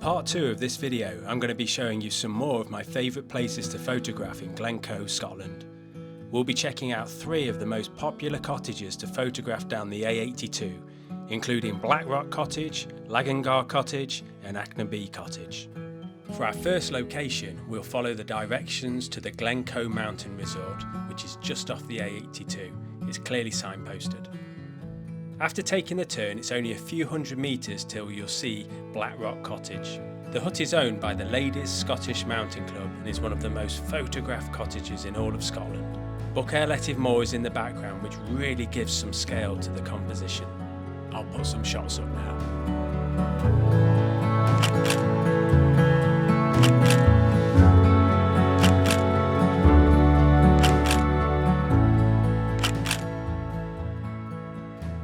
In part 2 of this video, I'm going to be showing you some more of my favourite places to photograph in Glencoe, Scotland. We'll be checking out 3 of the most popular cottages to photograph down the A82, including Akna Cottage, Laggan Cottage and Akna Be Cottage. For our first location, we'll follow the directions to the Glencoe Mountain Resort, which is just off the A82. It's clearly signposted. After taking the turn, it's only a few hundred metres till you'll see Akna Cottage. The hut is owned by the Ladies Scottish Mountain Club and is one of the most photographed cottages in all of Scotland. AirHed moor is in the background, which really gives some scale to the composition. I'll put some shots up now.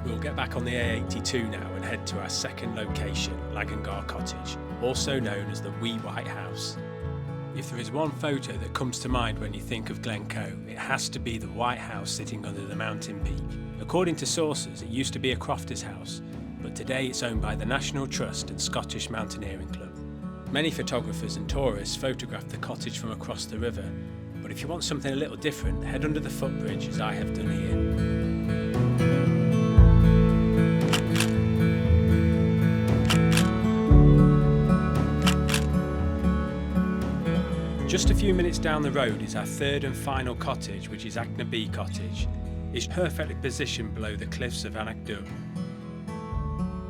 We'll get back on the A82 now and head to our second location, Laggan Cottage, also known as the Wee White House. If there is one photo that comes to mind when you think of Glencoe, it has to be the White House sitting under the mountain peak. According to sources, it used to be a crofter's house, but today it's owned by the National Trust and Scottish Mountaineering Club. Many photographers and tourists photograph the cottage from across the river, but if you want something a little different, head under the footbridge as I have done here. Just a few minutes down the road is our third and final cottage, which is Akna Be Cottage. It's perfectly positioned below the cliffs of Akna Be.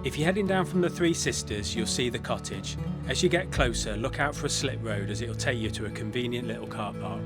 If you're heading down from the Three Sisters, you'll see the cottage. As you get closer, look out for a slip road as it'll take you to a convenient little car park.